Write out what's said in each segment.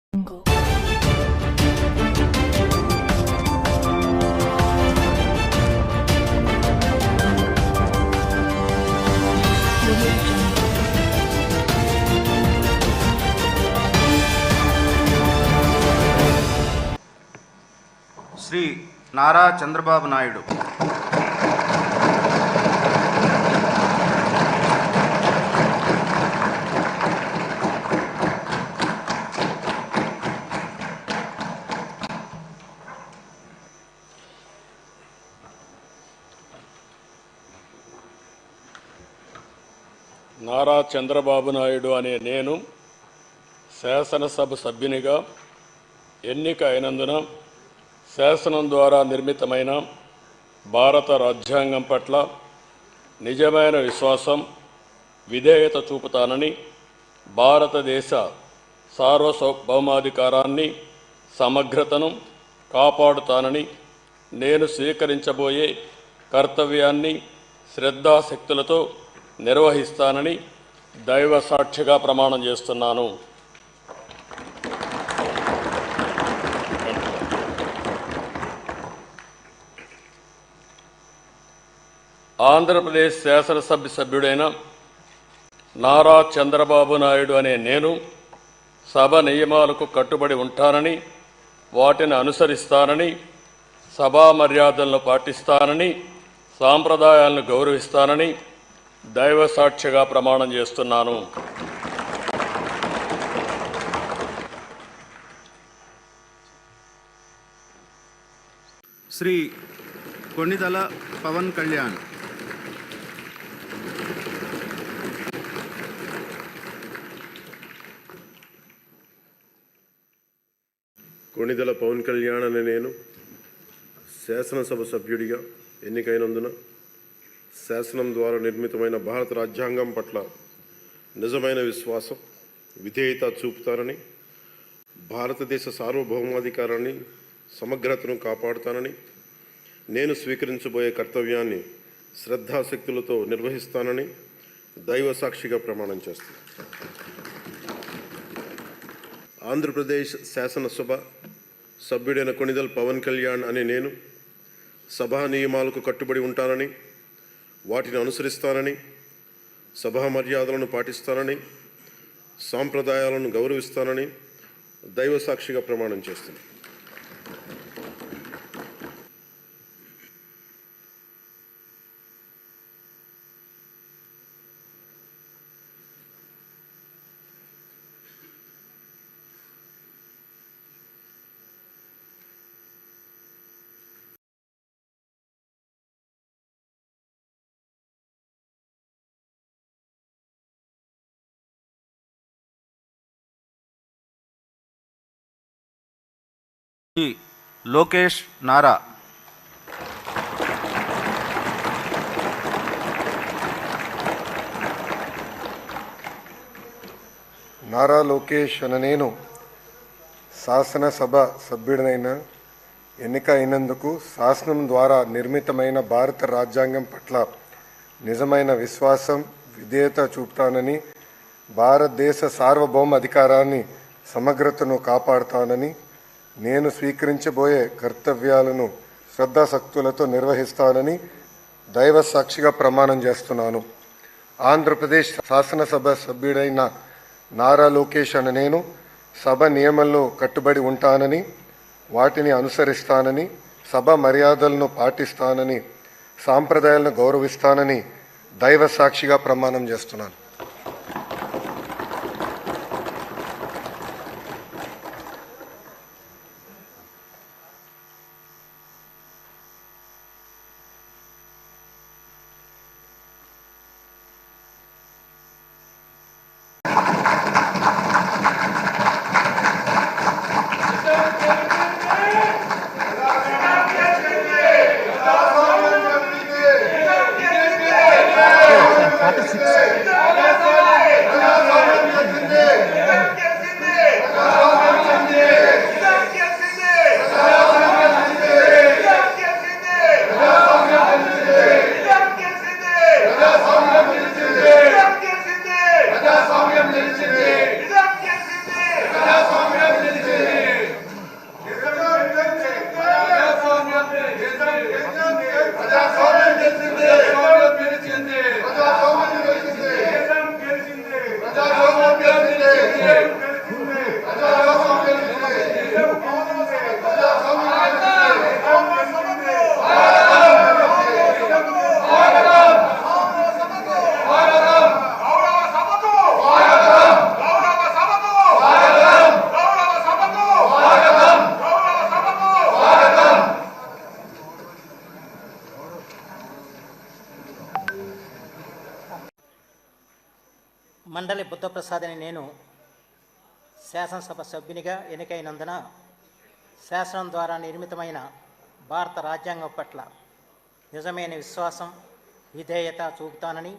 శ్రీ నారా చంద్రబాబు నాయుడు నారా చంద్రబాబు నాయుడు అనే నేను శాసనసభ సభ్యునిగా ఎన్నిక అయినందున శాసనం ద్వారా నిర్మితమైన భారత రాజ్యాంగం పట్ల నిజమైన విశ్వాసం, విధేయత చూపుతానని, భారతదేశ సార్వభౌమాధికారాన్ని, సమగ్రతను కాపాడుతానని, నేను స్వీకరించబోయే కర్తవ్యాన్ని శ్రద్ధాశక్తులతో నిర్వహిస్తానని దైవ సాక్షిగా ప్రమాణం చేస్తున్నాను. ఆంధ్రప్రదేశ్ శాసనసభ సభ్యుడైన నారా చంద్రబాబు నాయుడు అనే నేను సభ నియమాలకు కట్టుబడి ఉంటానని, వాటిని అనుసరిస్తానని, సభా మర్యాదలను పాటిస్తానని, సాంప్రదాయాలను గౌరవిస్తానని దైవ సాక్షిగా ప్రమాణం చేస్తున్నాను. శ్రీ కొణిదల పవన్ కళ్యాణ్. కొణిదల పవన్ కళ్యాణ్ అనే నేను శాసనసభ సభ్యుడిగా ఎన్నికైనందున శాసనం ద్వారా నిర్మితమైన భారత రాజ్యాంగం పట్ల నిజమైన విశ్వాసం, విధేయత చూపుతానని, భారతదేశ సార్వభౌమాధికారాన్ని, సమగ్రతను కాపాడుతానని, నేను స్వీకరించబోయే కర్తవ్యాన్ని శ్రద్ధాశక్తులతో నిర్వహిస్తానని దైవ సాక్షిగా ప్రమాణం చేస్తాను. ఆంధ్రప్రదేశ్ శాసనసభ సభ్యుడైన కొణిదల్ పవన్ కళ్యాణ్ అనే నేను సభా నియమాలకు కట్టుబడి ఉంటానని, వాటిని అనుసరిస్తానని, సభా మర్యాదలను పాటిస్తానని, సాంప్రదాయాలను గౌరవిస్తానని దైవ సాక్షిగా ప్రమాణం చేస్తున్నాను. లోకేష్ నారా. నారా లోకేష్ అనే నేను శాసనసభ సభ్యుడినైన ఎన్నిక అయినందుకు శాసనం ద్వారా నిర్మితమైన భారత రాజ్యాంగం పట్ల నిజమైన విశ్వాసం, విధేయత చూపుతానని, భారతదేశ సార్వభౌమ అధికారాన్ని, సమగ్రతను కాపాడుతానని, నేను స్వీకరించబోయే కర్తవ్యాలను శ్రద్ధాశక్తులతో నిర్వహిస్తానని దైవ సాక్షిగా ప్రమాణం చేస్తున్నాను. ఆంధ్రప్రదేశ్ శాసనసభ సభ్యుడైన నారా లోకేష్ అనే నేను సభ నియమంలో కట్టుబడి ఉంటానని, వాటిని అనుసరిస్తానని, సభ మర్యాదలను పాటిస్తానని, సాంప్రదాయాలను గౌరవిస్తానని దైవ సాక్షిగా ప్రమాణం చేస్తున్నాను. మండలి బుద్ధప్రసాద్ అని నేను శాసనసభ సభ్యునిగా ఎన్నికైనందున శాసనం ద్వారా నిర్మితమైన భారత రాజ్యాంగం పట్ల నిజమైన విశ్వాసం విధేయత చూపుతానని,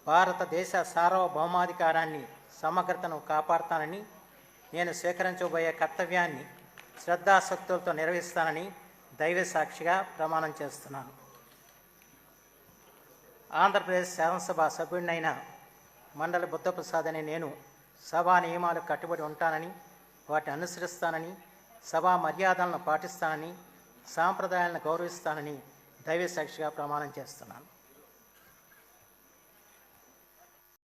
భారతదేశ సార్వభౌమాధికారాన్ని సమగ్రతను కాపాడుతానని, నేను స్వీకరించబోయే కర్తవ్యాన్ని శ్రద్ధాశక్తులతో నిర్వహిస్తానని దైవ సాక్షిగా ప్రమాణం చేస్తున్నాను. ఆంధ్రప్రదేశ్ శాసనసభ సభ్యుడినైన మండలి బుద్ధప్రసాద్ అని నేను సభా నియమాలకు కట్టుబడి ఉంటానని, వాటిని అనుసరిస్తానని, సభా మర్యాదలను పాటిస్తానని, సాంప్రదాయాలను గౌరవిస్తానని దైవ సాక్షిగా ప్రమాణం చేస్తున్నాను.